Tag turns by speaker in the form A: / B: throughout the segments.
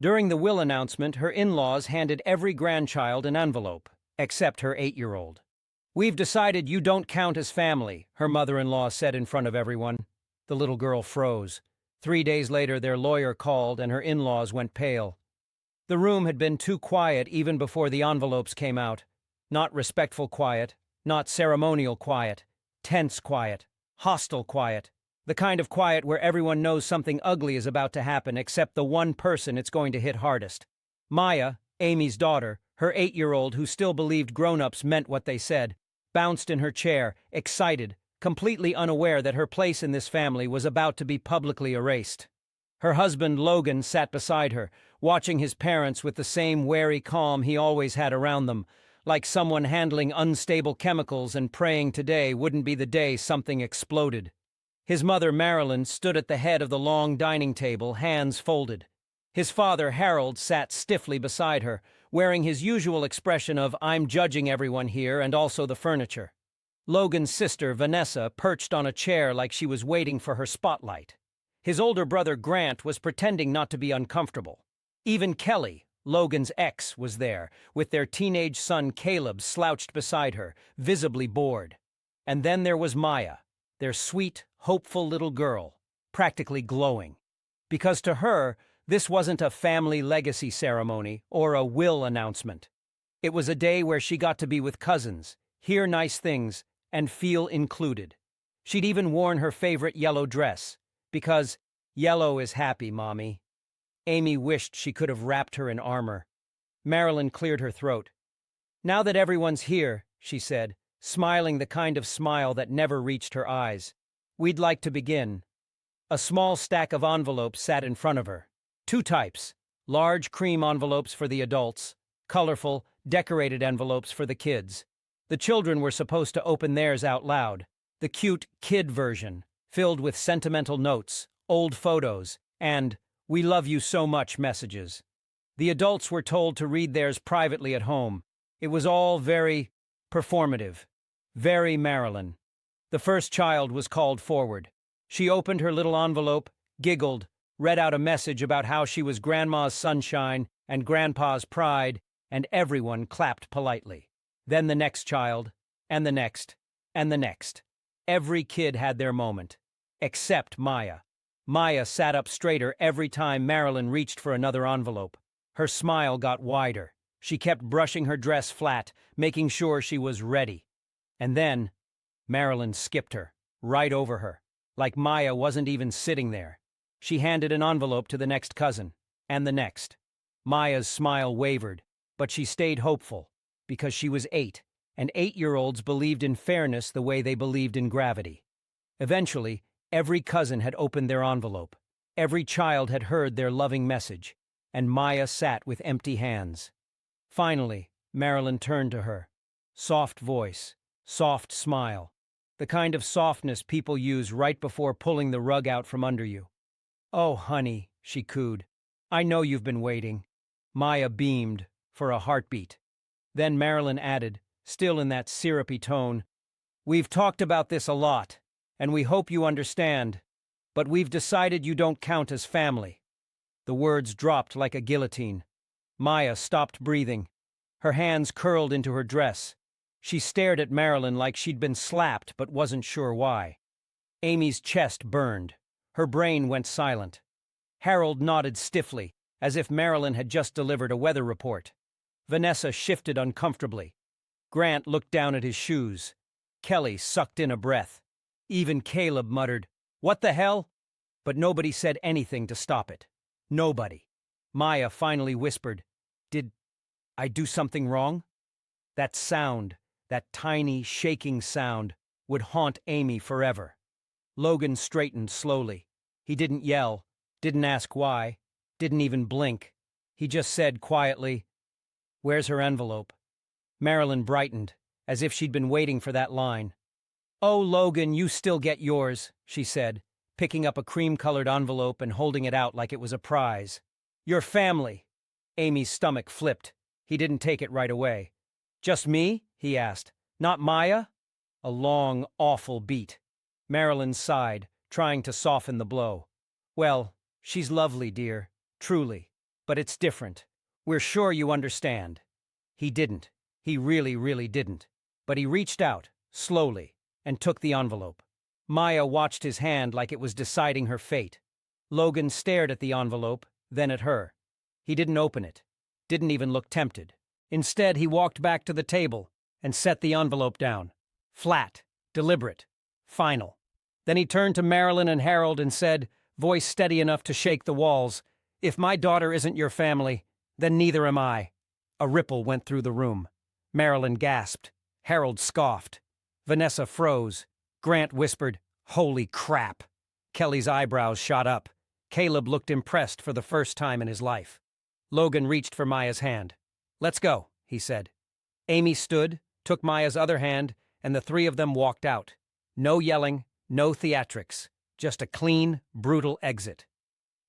A: During the will announcement, her in-laws handed every grandchild an envelope, except her 8-year-old. "We've decided you don't count as family," her mother-in-law said in front of everyone. The little girl froze. 3 days later, their lawyer called and her in-laws went pale. The room had been too quiet even before the envelopes came out. Not respectful quiet, not ceremonial quiet, tense quiet, hostile quiet. The kind of quiet where everyone knows something ugly is about to happen except the one person it's going to hit hardest. Maya, Amy's daughter, her 8-year-old who still believed grown-ups meant what they said, bounced in her chair, excited, completely unaware that her place in this family was about to be publicly erased. Her husband, Logan, sat beside her, watching his parents with the same wary calm he always had around them, like someone handling unstable chemicals and praying today wouldn't be the day something exploded. His mother, Marilyn, stood at the head of the long dining table, hands folded. His father, Harold, sat stiffly beside her, wearing his usual expression of "I'm judging everyone here and also the furniture." Logan's sister, Vanessa, perched on a chair like she was waiting for her spotlight. His older brother, Grant, was pretending not to be uncomfortable. Even Kelly, Logan's ex, was there, with their teenage son Caleb slouched beside her, visibly bored. And then there was Maya, their sweet, hopeful little girl, practically glowing. Because to her, this wasn't a family legacy ceremony or a will announcement. It was a day where she got to be with cousins, hear nice things, and feel included. She'd even worn her favorite yellow dress, because yellow is happy, Mommy. Amy wished she could have wrapped her in armor. Marilyn cleared her throat. "Now that everyone's here," she said, smiling the kind of smile that never reached her eyes, "we'd like to begin." A small stack of envelopes sat in front of her. Two types: large cream envelopes for the adults, colorful, decorated envelopes for the kids. The children were supposed to open theirs out loud, the cute kid version, filled with sentimental notes, old photos, and "We love you so much" messages. The adults were told to read theirs privately at home. It was all very performative, very Marilyn. The first child was called forward. She opened her little envelope, giggled, read out a message about how she was Grandma's sunshine and Grandpa's pride, and everyone clapped politely. Then the next child, and the next, and the next. Every kid had their moment. Except Maya. Maya sat up straighter every time Marilyn reached for another envelope. Her smile got wider. She kept brushing her dress flat, making sure she was ready. And then, Marilyn skipped her, right over her, like Maya wasn't even sitting there. She handed an envelope to the next cousin, and the next. Maya's smile wavered, but she stayed hopeful, because she was 8, and 8-year-olds believed in fairness the way they believed in gravity. Eventually, every cousin had opened their envelope. Every child had heard their loving message, and Maya sat with empty hands. Finally, Marilyn turned to her. Soft voice, soft smile, the kind of softness people use right before pulling the rug out from under you. "Oh, honey," she cooed, "I know you've been waiting." Maya beamed, for a heartbeat. Then Marilyn added, still in that syrupy tone, "We've talked about this a lot, and we hope you understand, but we've decided you don't count as family." The words dropped like a guillotine. Maya stopped breathing. Her hands curled into her dress. She stared at Marilyn like she'd been slapped but wasn't sure why. Amy's chest burned. Her brain went silent. Harold nodded stiffly, as if Marilyn had just delivered a weather report. Vanessa shifted uncomfortably. Grant looked down at his shoes. Kelly sucked in a breath. Even Caleb muttered, "What the hell?" But nobody said anything to stop it. Nobody. Maya finally whispered, "Did I do something wrong?" That sound, that tiny, shaking sound, would haunt Amy forever. Logan straightened slowly. He didn't yell, didn't ask why, didn't even blink. He just said quietly, "Where's her envelope?" Marilyn brightened, as if she'd been waiting for that line. "Oh, Logan, you still get yours," she said, picking up a cream-colored envelope and holding it out like it was a prize. "Your family." Amy's stomach flipped. He didn't take it right away. "Just me?" he asked. "Not Maya?" A long, awful beat. Marilyn sighed, trying to soften the blow. "Well, she's lovely, dear. Truly. But it's different. We're sure you understand." He didn't. He really, really didn't. But he reached out, slowly, and took the envelope. Maya watched his hand like it was deciding her fate. Logan stared at the envelope, then at her. He didn't open it. Didn't even look tempted. Instead, he walked back to the table and set the envelope down. Flat, deliberate, final. Then he turned to Marilyn and Harold and said, voice steady enough to shake the walls, "If my daughter isn't your family, then neither am I." A ripple went through the room. Marilyn gasped. Harold scoffed. Vanessa froze. Grant whispered, "Holy crap." Kelly's eyebrows shot up. Caleb looked impressed for the first time in his life. Logan reached for Maya's hand. "Let's go," he said. Amy stood, took Maya's other hand, and the three of them walked out. No yelling, no theatrics, just a clean, brutal exit.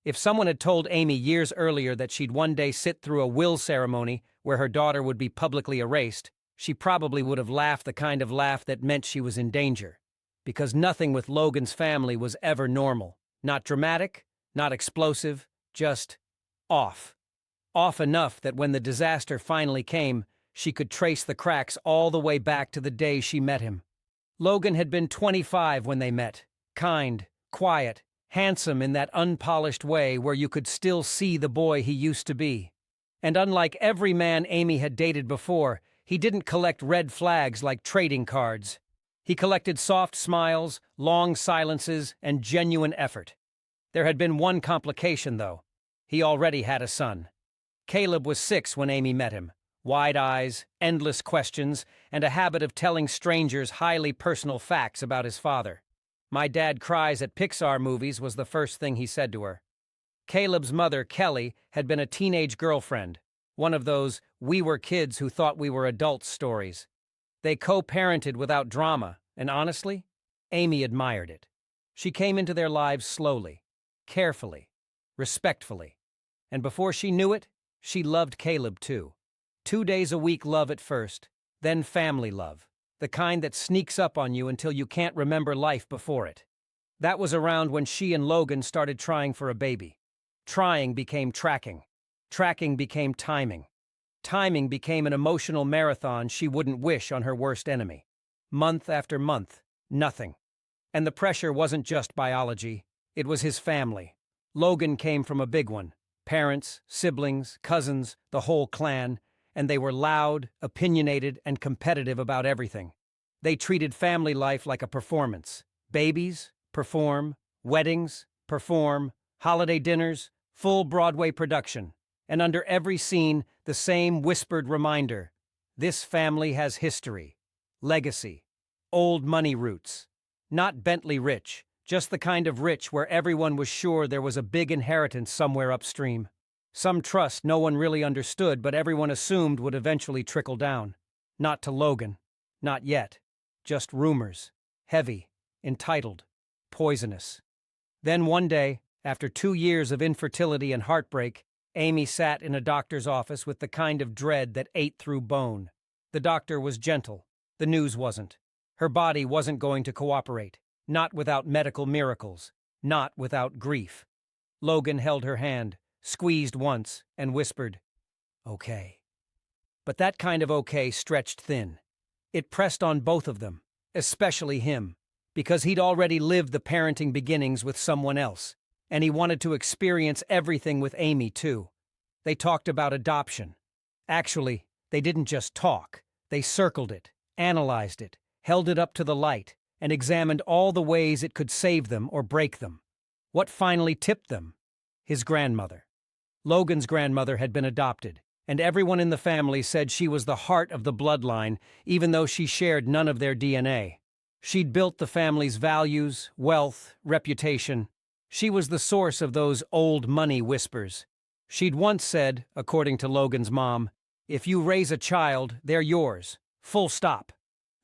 A: If someone had told Amy years earlier that she'd one day sit through a will ceremony where her daughter would be publicly erased, she probably would have laughed the kind of laugh that meant she was in danger. Because nothing with Logan's family was ever normal. Not dramatic, not explosive, just off. Off enough that when the disaster finally came, she could trace the cracks all the way back to the day she met him. Logan had been 25 when they met. Kind, quiet, handsome in that unpolished way where you could still see the boy he used to be. And unlike every man Amy had dated before, he didn't collect red flags like trading cards. He collected soft smiles, long silences, and genuine effort. There had been one complication, though. He already had a son. Caleb was 6 when Amy met him. Wide eyes, endless questions, and a habit of telling strangers highly personal facts about his father. "My dad cries at Pixar movies" was the first thing he said to her. Caleb's mother, Kelly, had been a teenage girlfriend, one of those "we were kids who thought we were adults" stories. They co-parented without drama, and honestly, Amy admired it. She came into their lives slowly, carefully, respectfully, and before she knew it, she loved Caleb too. 2 days a week love at first, then family love, the kind that sneaks up on you until you can't remember life before it. That was around when she and Logan started trying for a baby. Trying became tracking. Tracking became timing. Timing became an emotional marathon she wouldn't wish on her worst enemy. Month after month, nothing. And the pressure wasn't just biology, it was his family. Logan came from a big one. Parents, siblings, cousins, the whole clan, and they were loud, opinionated, and competitive about everything. They treated family life like a performance. Babies, perform. Weddings, perform. Holiday dinners, full Broadway production. And under every scene, the same whispered reminder: this family has history, legacy, old money roots. Not Bentley rich, just the kind of rich where everyone was sure there was a big inheritance somewhere upstream. Some trust no one really understood, but everyone assumed would eventually trickle down. Not to Logan. Not yet. Just rumors. Heavy. Entitled. Poisonous. Then one day, after 2 years of infertility and heartbreak, Amy sat in a doctor's office with the kind of dread that ate through bone. The doctor was gentle. The news wasn't. Her body wasn't going to cooperate. Not without medical miracles. Not without grief. Logan held her hand, squeezed once, and whispered, "Okay." But that kind of okay stretched thin. It pressed on both of them, especially him, because he'd already lived the parenting beginnings with someone else, and he wanted to experience everything with Amy too. They talked about adoption. Actually, they didn't just talk. They circled it, analyzed it, held it up to the light, and examined all the ways it could save them or break them. What finally tipped them? His grandmother. Logan's grandmother had been adopted, and everyone in the family said she was the heart of the bloodline, even though she shared none of their DNA. She'd built the family's values, wealth, reputation. She was the source of those old money whispers. She'd once said, according to Logan's mom, "If you raise a child, they're yours. Full stop."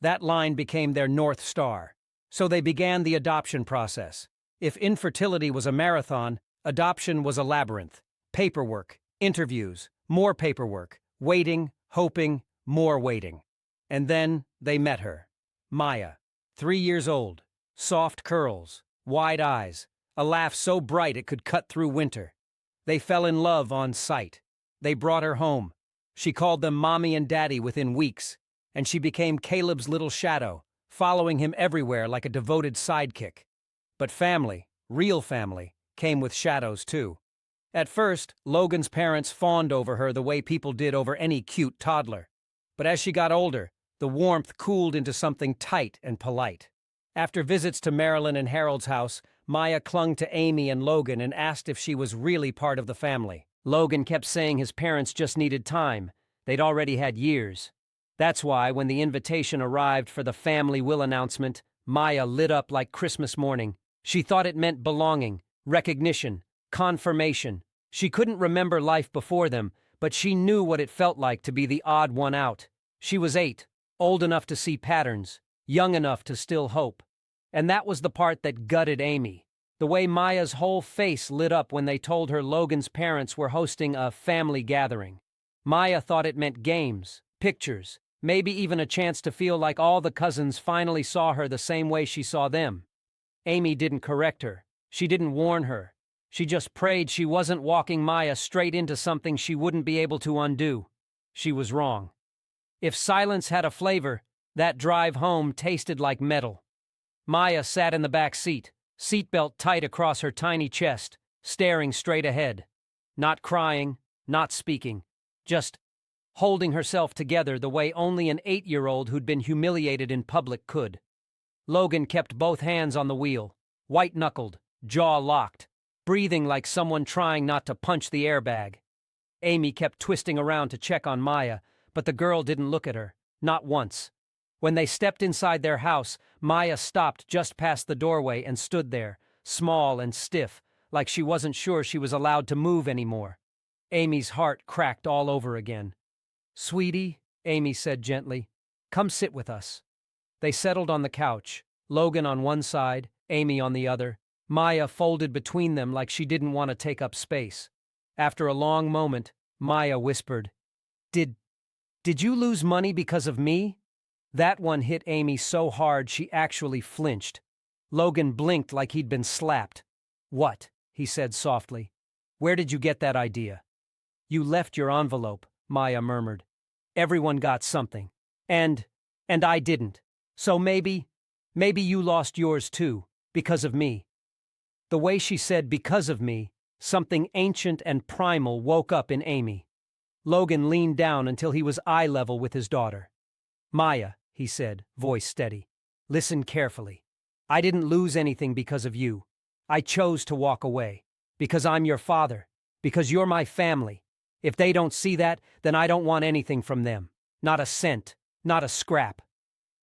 A: That line became their North Star. So they began the adoption process. If infertility was a marathon, adoption was a labyrinth. Paperwork, interviews, more paperwork, waiting, hoping, more waiting. And then they met her. Maya, 3 years old, soft curls, wide eyes, a laugh so bright it could cut through winter. They fell in love on sight. They brought her home. She called them Mommy and Daddy within weeks, and she became Caleb's little shadow, following him everywhere like a devoted sidekick. But family, real family, came with shadows too. At first, Logan's parents fawned over her the way people did over any cute toddler. But as she got older, the warmth cooled into something tight and polite. After visits to Marilyn and Harold's house, Maya clung to Amy and Logan and asked if she was really part of the family. Logan kept saying his parents just needed time. They'd already had years. That's why, when the invitation arrived for the family will announcement, Maya lit up like Christmas morning. She thought it meant belonging, recognition, confirmation. She couldn't remember life before them, but she knew what it felt like to be the odd one out. She was 8, old enough to see patterns, young enough to still hope. And that was the part that gutted Amy. The way Maya's whole face lit up when they told her Logan's parents were hosting a family gathering. Maya thought it meant games, pictures, maybe even a chance to feel like all the cousins finally saw her the same way she saw them. Amy didn't correct her. She didn't warn her. She just prayed she wasn't walking Maya straight into something she wouldn't be able to undo. She was wrong. If silence had a flavor, that drive home tasted like metal. Maya sat in the back seat, seatbelt tight across her tiny chest, staring straight ahead. Not crying, not speaking, just holding herself together the way only an 8-year-old who'd been humiliated in public could. Logan kept both hands on the wheel, white-knuckled, jaw locked, breathing like someone trying not to punch the airbag. Amy kept twisting around to check on Maya, but the girl didn't look at her, not once. When they stepped inside their house, Maya stopped just past the doorway and stood there, small and stiff, like she wasn't sure she was allowed to move anymore. Amy's heart cracked all over again. "Sweetie," Amy said gently, "come sit with us." They settled on the couch, Logan on one side, Amy on the other. Maya folded between them like she didn't want to take up space. After a long moment, Maya whispered, Did you lose money because of me?" That one hit Amy so hard she actually flinched. Logan blinked like he'd been slapped. "What?" he said softly. "Where did you get that idea?" "You left your envelope," Maya murmured. "Everyone got something. And I didn't. So maybe you lost yours too, because of me." The way she said "because of me," something ancient and primal woke up in Amy. Logan leaned down until he was eye level with his daughter. "Maya," he said, voice steady, "listen carefully. I didn't lose anything because of you. I chose to walk away. Because I'm your father. Because you're my family. If they don't see that, then I don't want anything from them. Not a cent. Not a scrap."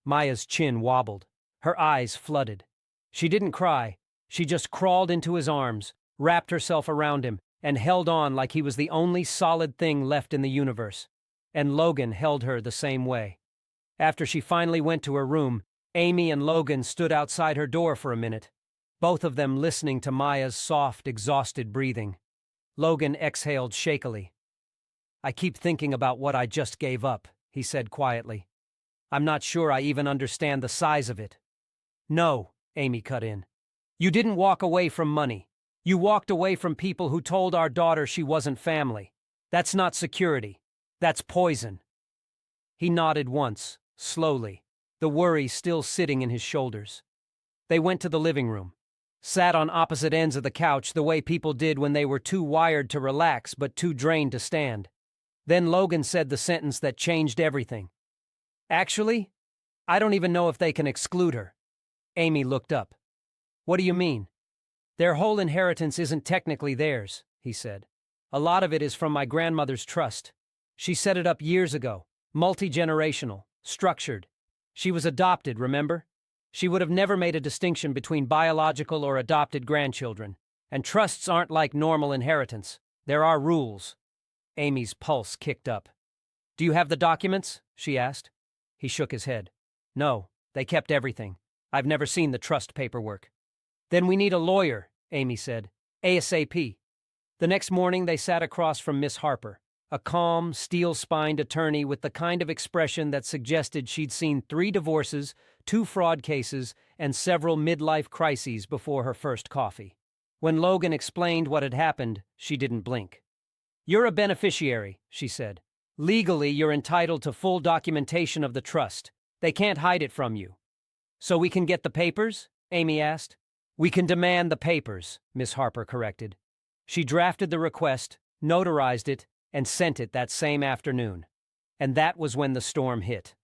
A: Maya's chin wobbled. Her eyes flooded. She didn't cry. She just crawled into his arms, wrapped herself around him, and held on like he was the only solid thing left in the universe. And Logan held her the same way. After she finally went to her room, Amy and Logan stood outside her door for a minute, both of them listening to Maya's soft, exhausted breathing. Logan exhaled shakily. "I keep thinking about what I just gave up," he said quietly. "I'm not sure I even understand the size of it." "No," Amy cut in. "You didn't walk away from money. You walked away from people who told our daughter she wasn't family. That's not security. That's poison." He nodded once, slowly, the worry still sitting in his shoulders. They went to the living room, sat on opposite ends of the couch the way people did when they were too wired to relax but too drained to stand. Then Logan said the sentence that changed everything. "Actually, I don't even know if they can exclude her." Amy looked up. "What do you mean?" "Their whole inheritance isn't technically theirs," he said. "A lot of it is from my grandmother's trust. She set it up years ago, multi-generational, structured. She was adopted, remember? She would have never made a distinction between biological or adopted grandchildren. And trusts aren't like normal inheritance. There are rules." Amy's pulse kicked up. "Do you have the documents?" she asked. He shook his head. "No, they kept everything. I've never seen the trust paperwork." "Then we need a lawyer," Amy said. "ASAP." The next morning they sat across from Miss Harper, a calm, steel-spined attorney with the kind of expression that suggested she'd seen 3 divorces, 2 fraud cases, and several midlife crises before her first coffee. When Logan explained what had happened, she didn't blink. "You're a beneficiary," she said. "Legally, you're entitled to full documentation of the trust. They can't hide it from you." "So we can get the papers?" Amy asked. "We can demand the papers," Miss Harper corrected. She drafted the request, notarized it, and sent it that same afternoon. And that was when the storm hit.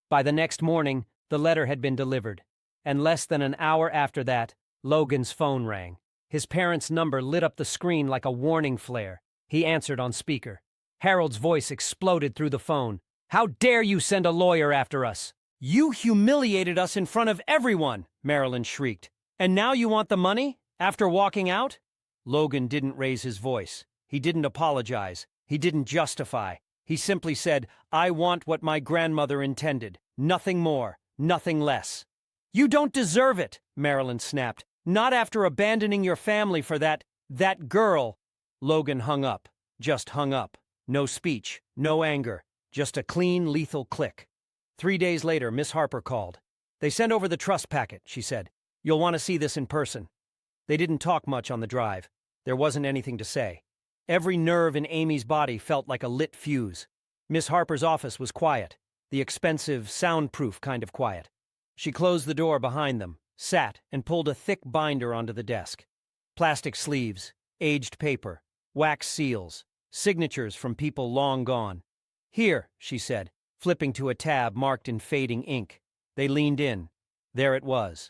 A: By the next morning, the letter had been delivered. And less than an hour after that, Logan's phone rang. His parents' number lit up the screen like a warning flare. He answered on speaker. Harold's voice exploded through the phone. "How dare you send a lawyer after us? You humiliated us in front of everyone," Marilyn shrieked. "And now you want the money? After walking out?" Logan didn't raise his voice. He didn't apologize. He didn't justify. He simply said, "I want what my grandmother intended. Nothing more, nothing less." "You don't deserve it," Marilyn snapped. "Not after abandoning your family for that girl." Logan hung up. Just hung up. No speech, no anger. Just a clean, lethal click. 3 days later, Miss Harper called. "They sent over the trust packet," she said. "You'll want to see this in person." They didn't talk much on the drive. There wasn't anything to say. Every nerve in Amy's body felt like a lit fuse. Miss Harper's office was quiet, the expensive, soundproof kind of quiet. She closed the door behind them, sat, and pulled a thick binder onto the desk. Plastic sleeves, aged paper, wax seals, signatures from people long gone. "Here," she said, flipping to a tab marked in fading ink. They leaned in. There it was.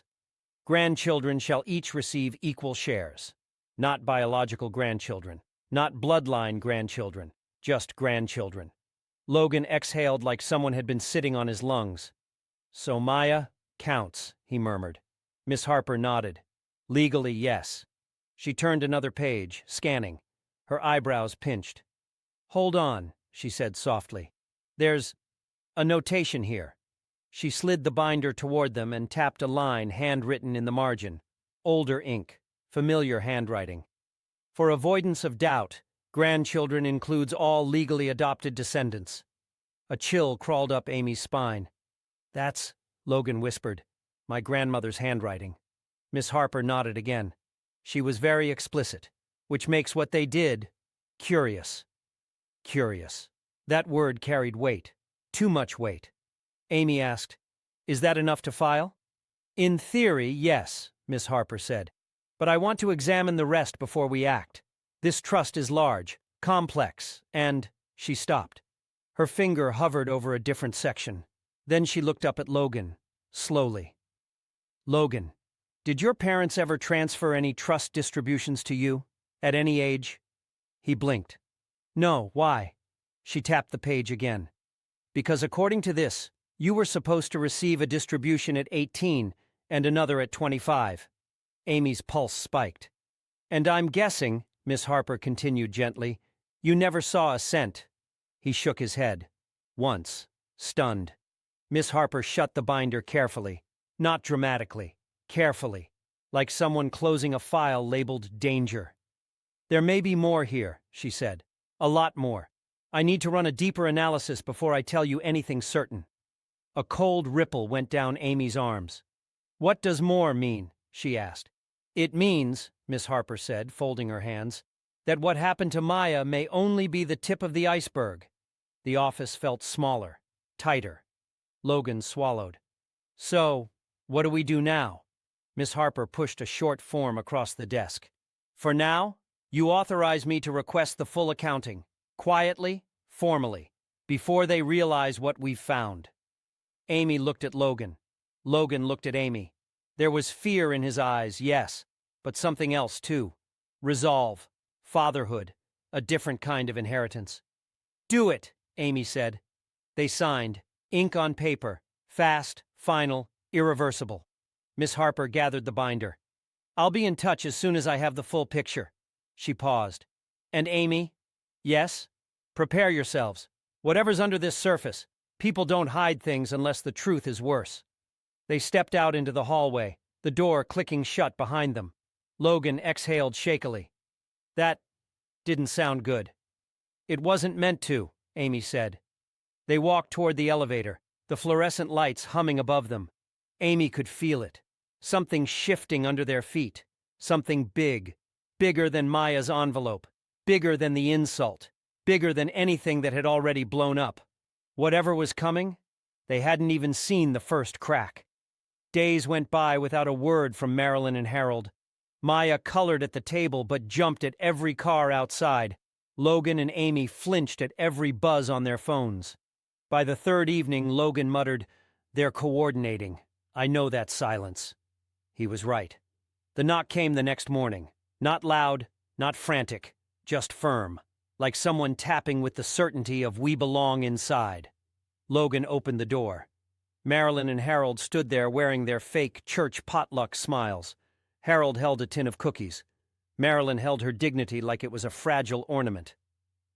A: "Grandchildren shall each receive equal shares." Not biological grandchildren. Not bloodline grandchildren. Just grandchildren. Logan exhaled like someone had been sitting on his lungs. "So Maya counts," he murmured. Miss Harper nodded. "Legally, yes." She turned another page, scanning. Her eyebrows pinched. "Hold on," she said softly. "There's a notation here." She slid the binder toward them and tapped a line handwritten in the margin. Older ink. Familiar handwriting. "For avoidance of doubt, grandchildren includes all legally adopted descendants." A chill crawled up Amy's spine. "That's," Logan whispered, "my grandmother's handwriting." Miss Harper nodded again. She was very explicit, which makes what they did curious. Curious. That word carried weight. Too much weight. Amy asked, "Is that enough to file?" "In theory, yes," Miss Harper said. "But I want to examine the rest before we act. This trust is large, complex, and—" She stopped. Her finger hovered over a different section. Then she looked up at Logan, slowly. "Logan, did your parents ever transfer any trust distributions to you? At any age?" He blinked. "No, why?" She tapped the page again. "Because according to this, you were supposed to receive a distribution at 18 and another at 25. Amy's pulse spiked. "And I'm guessing," Miss Harper continued gently, "you never saw a cent." He shook his head. Once. Stunned. Miss Harper shut the binder carefully. Not dramatically. Carefully. Like someone closing a file labeled danger. "There may be more here," she said. "A lot more. I need to run a deeper analysis before I tell you anything certain." A cold ripple went down Amy's arms. "What does more mean?" she asked. "It means," Miss Harper said, folding her hands, "that what happened to Maya may only be the tip of the iceberg." The office felt smaller, tighter. Logan swallowed. "So, what do we do now?" Miss Harper pushed a short form across the desk. "For now, you authorize me to request the full accounting, quietly, formally, before they realize what we've found." Amy looked at Logan. Logan looked at Amy. There was fear in his eyes, yes, but something else too. Resolve, fatherhood, a different kind of inheritance. "Do it," Amy said. They signed, ink on paper, fast, final, irreversible. Miss Harper gathered the binder. "I'll be in touch as soon as I have the full picture." She paused. "And Amy?" "Yes? Prepare yourselves. Whatever's under this surface, people don't hide things unless the truth is worse." They stepped out into the hallway, the door clicking shut behind them. Logan exhaled shakily. "That didn't sound good." "It wasn't meant to," Amy said. They walked toward the elevator, the fluorescent lights humming above them. Amy could feel it. Something shifting under their feet. Something big. Bigger than Maya's envelope. Bigger than the insult. Bigger than anything that had already blown up. Whatever was coming, they hadn't even seen the first crack. Days went by without a word from Marilyn and Harold. Maya colored at the table but jumped at every car outside. Logan and Amy flinched at every buzz on their phones. By the third evening, Logan muttered, "They're coordinating. I know that silence." He was right. The knock came the next morning. Not loud, not frantic, just firm, like someone tapping with the certainty of "we belong" inside. Logan opened the door. Marilyn and Harold stood there wearing their fake church potluck smiles. Harold held a tin of cookies. Marilyn held her dignity like it was a fragile ornament.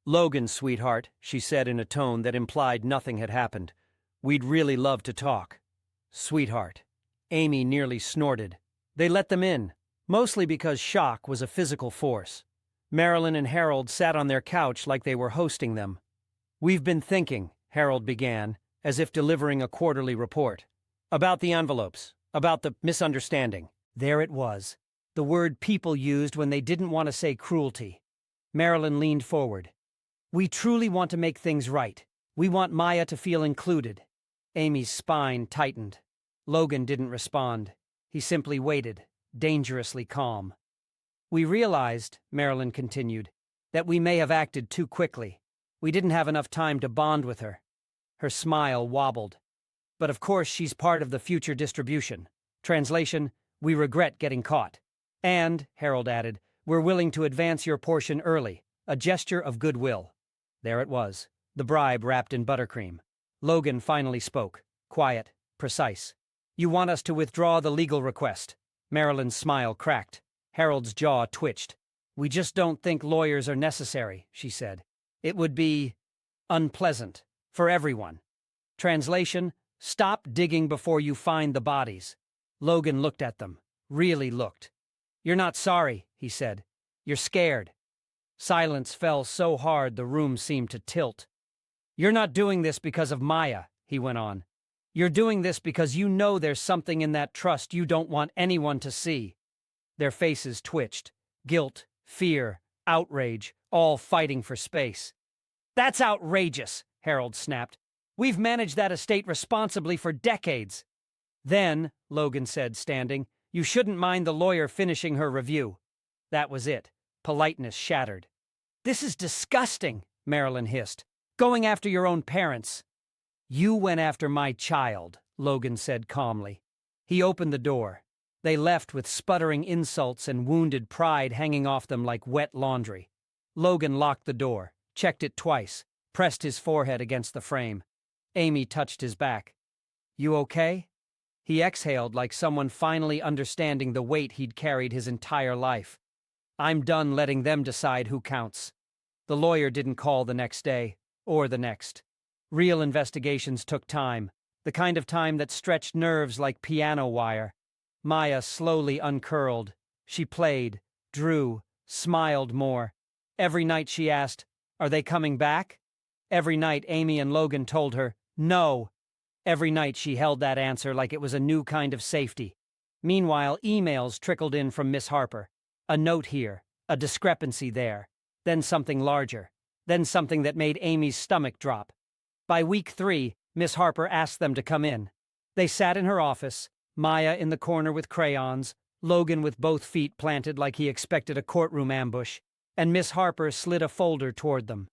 A: "Logan, sweetheart," she said in a tone that implied nothing had happened. "We'd really love to talk." "Sweetheart." Amy nearly snorted. They let them in, mostly because shock was a physical force. Marilyn and Harold sat on their couch like they were hosting them. "We've been thinking," Harold began, as if delivering a quarterly report. "About the envelopes, about the misunderstanding." There it was, the word people used when they didn't want to say cruelty. Marilyn leaned forward. "We truly want to make things right. We want Maya to feel included." Amy's spine tightened. Logan didn't respond. He simply waited, dangerously calm. "We realized," Marilyn continued, "that we may have acted too quickly. We didn't have enough time to bond with her." Her smile wobbled. "But of course she's part of the future distribution." Translation, "We regret getting caught." "And," Harold added, "we're willing to advance your portion early, a gesture of goodwill." There it was, the bribe wrapped in buttercream. Logan finally spoke, quiet, precise. "You want us to withdraw the legal request." Marilyn's smile cracked. Harold's jaw twitched. "We just don't think lawyers are necessary," she said. "It would be unpleasant for everyone." Translation, "Stop digging before you find the bodies." Logan looked at them, really looked. "You're not sorry," he said. "You're scared." Silence fell so hard the room seemed to tilt. "You're not doing this because of Maya," he went on. "You're doing this because you know there's something in that trust you don't want anyone to see." Their faces twitched. Guilt, fear, outrage, all fighting for space. "That's outrageous," Harold snapped. "We've managed that estate responsibly for decades." "Then," Logan said, standing, "you shouldn't mind the lawyer finishing her review." That was it. Politeness shattered. "This is disgusting," Marilyn hissed. "Going after your own parents." "You went after my child," Logan said calmly. He opened the door. They left with sputtering insults and wounded pride hanging off them like wet laundry. Logan locked the door, checked it twice, pressed his forehead against the frame. Amy touched his back. "You okay?" He exhaled like someone finally understanding the weight he'd carried his entire life. "I'm done letting them decide who counts." The lawyer didn't call the next day, or the next. Real investigations took time, the kind of time that stretched nerves like piano wire. Maya slowly uncurled. She played, drew, smiled more. Every night she asked, "Are they coming back?" Every night Amy and Logan told her, "No." Every night she held that answer like it was a new kind of safety. Meanwhile, emails trickled in from Miss Harper. A note here, a discrepancy there, then something larger, then something that made Amy's stomach drop. By week 3, Miss Harper asked them to come in. They sat in her office, Maya in the corner with crayons, Logan with both feet planted like he expected a courtroom ambush, and Miss Harper slid a folder toward them.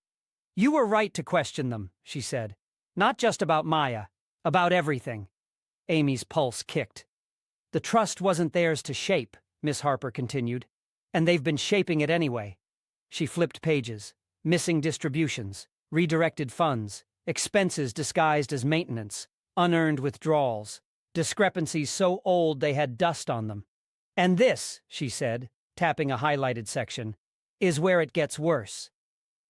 A: "You were right to question them," she said. "Not just about Maya, about everything." Amy's pulse kicked. "The trust wasn't theirs to shape," Miss Harper continued, "and they've been shaping it anyway." She flipped pages. Missing distributions, redirected funds, expenses disguised as maintenance, unearned withdrawals, discrepancies so old they had dust on them. "And this," she said, tapping a highlighted section, "is where it gets worse."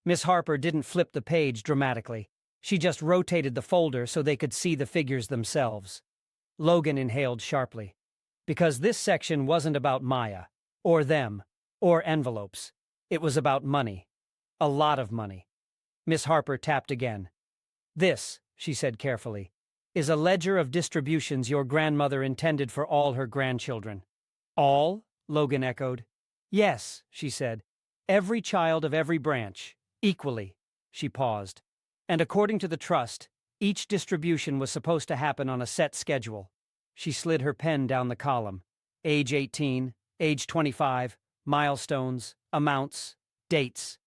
A: Miss Harper didn't flip the page dramatically. She just rotated the folder so they could see the figures themselves. Logan inhaled sharply. Because this section wasn't about Maya, or them, or envelopes. It was about money. A lot of money. Miss Harper tapped again. "This," she said carefully, "is a ledger of distributions your grandmother intended for all her grandchildren." "All?" Logan echoed. Yes, she said. Every child of every branch, equally. She paused. And according to the trust, each distribution was supposed to happen on a set schedule. She slid her pen down the column. Age 18, age 25, milestones, amounts, dates.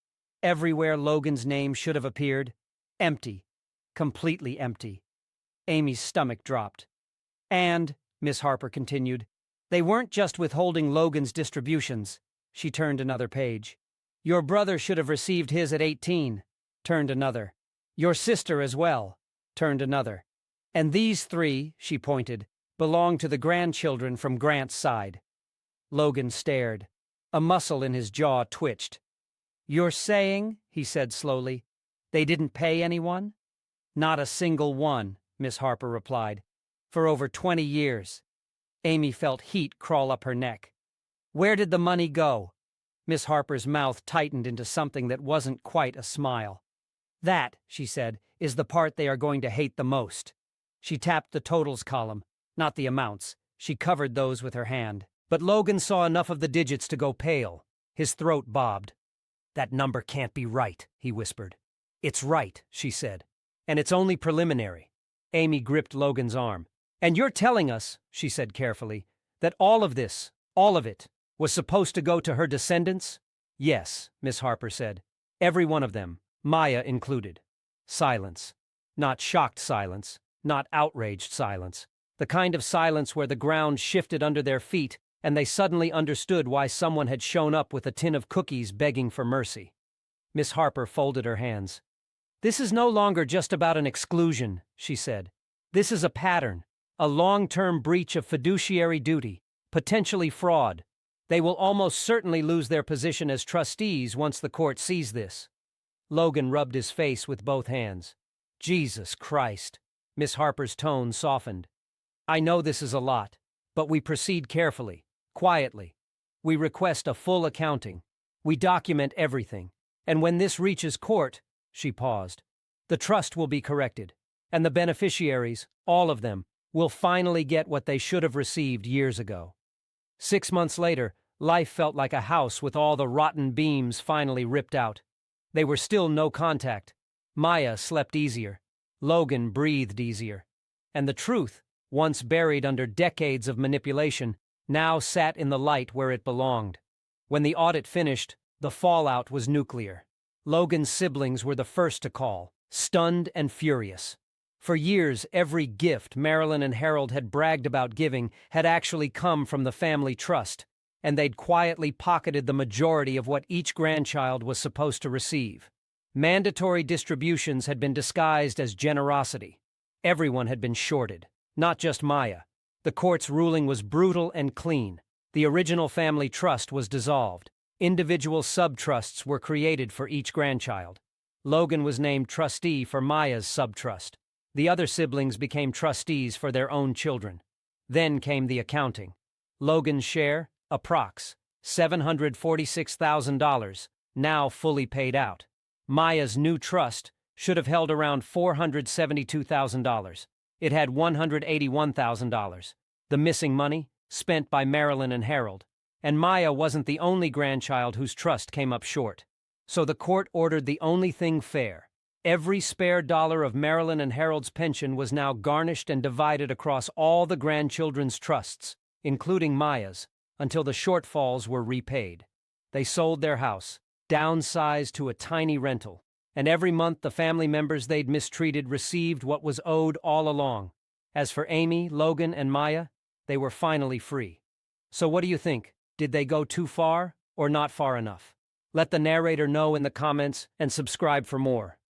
A: Everywhere Logan's name should have appeared. Empty. Completely empty. Amy's stomach dropped. And, Miss Harper continued, they weren't just withholding Logan's distributions. She turned another page. Your brother should have received his at 18. Turned another. Your sister as well. Turned another. And these three, she pointed, belong to the grandchildren from Grant's side. Logan stared. A muscle in his jaw twitched. You're saying, he said slowly, they didn't pay anyone? Not a single one, Miss Harper replied. For over 20 years. Amy felt heat crawl up her neck. Where did the money go? Miss Harper's mouth tightened into something that wasn't quite a smile. That, she said, is the part they are going to hate the most. She tapped the totals column, not the amounts. She covered those with her hand. But Logan saw enough of the digits to go pale. His throat bobbed. That number can't be right, he whispered. It's right, she said. And it's only preliminary. Amy gripped Logan's arm. And you're telling us, she said carefully, that all of this, all of it, was supposed to go to her descendants? Yes, Miss Harper said. Every one of them, Maya included. Silence. Not shocked silence, not outraged silence. The kind of silence where the ground shifted under their feet and they suddenly understood why someone had shown up with a tin of cookies begging for mercy. Miss Harper folded her hands. This is no longer just about an exclusion, she said. This is a pattern, a long-term breach of fiduciary duty, potentially fraud. They will almost certainly lose their position as trustees once the court sees this. Logan rubbed his face with both hands. Jesus Christ. Miss Harper's tone softened. I know this is a lot, but we proceed carefully, quietly. We request a full accounting. We document everything. And when this reaches court, she paused, the trust will be corrected, and the beneficiaries, all of them, will finally get what they should have received years ago. 6 months later, life felt like a house with all the rotten beams finally ripped out. They were still no contact. Maya slept easier. Logan breathed easier. And the truth, once buried under decades of manipulation, now sat in the light where it belonged. When the audit finished, the fallout was nuclear. Logan's siblings were the first to call, stunned and furious. For years, every gift Marilyn and Harold had bragged about giving had actually come from the family trust, and they'd quietly pocketed the majority of what each grandchild was supposed to receive. Mandatory distributions had been disguised as generosity. Everyone had been shorted, not just Maya. The court's ruling was brutal and clean. The original family trust was dissolved. Individual sub-trusts were created for each grandchild. Logan was named trustee for Maya's sub-trust. The other siblings became trustees for their own children. Then came the accounting. Logan's share, approx. $746,000, now fully paid out. Maya's new trust should have held around $472,000. It had $181,000. The missing money, spent by Marilyn and Harold. And Maya wasn't the only grandchild whose trust came up short. So the court ordered the only thing fair. Every spare dollar of Marilyn and Harold's pension was now garnished and divided across all the grandchildren's trusts, including Maya's, until the shortfalls were repaid. They sold their house, downsized to a tiny rental, and every month the family members they'd mistreated received what was owed all along. As for Amy, Logan, and Maya, they were finally free. So what do you think? Did they go too far or not far enough? Let the narrator know in the comments and subscribe for more.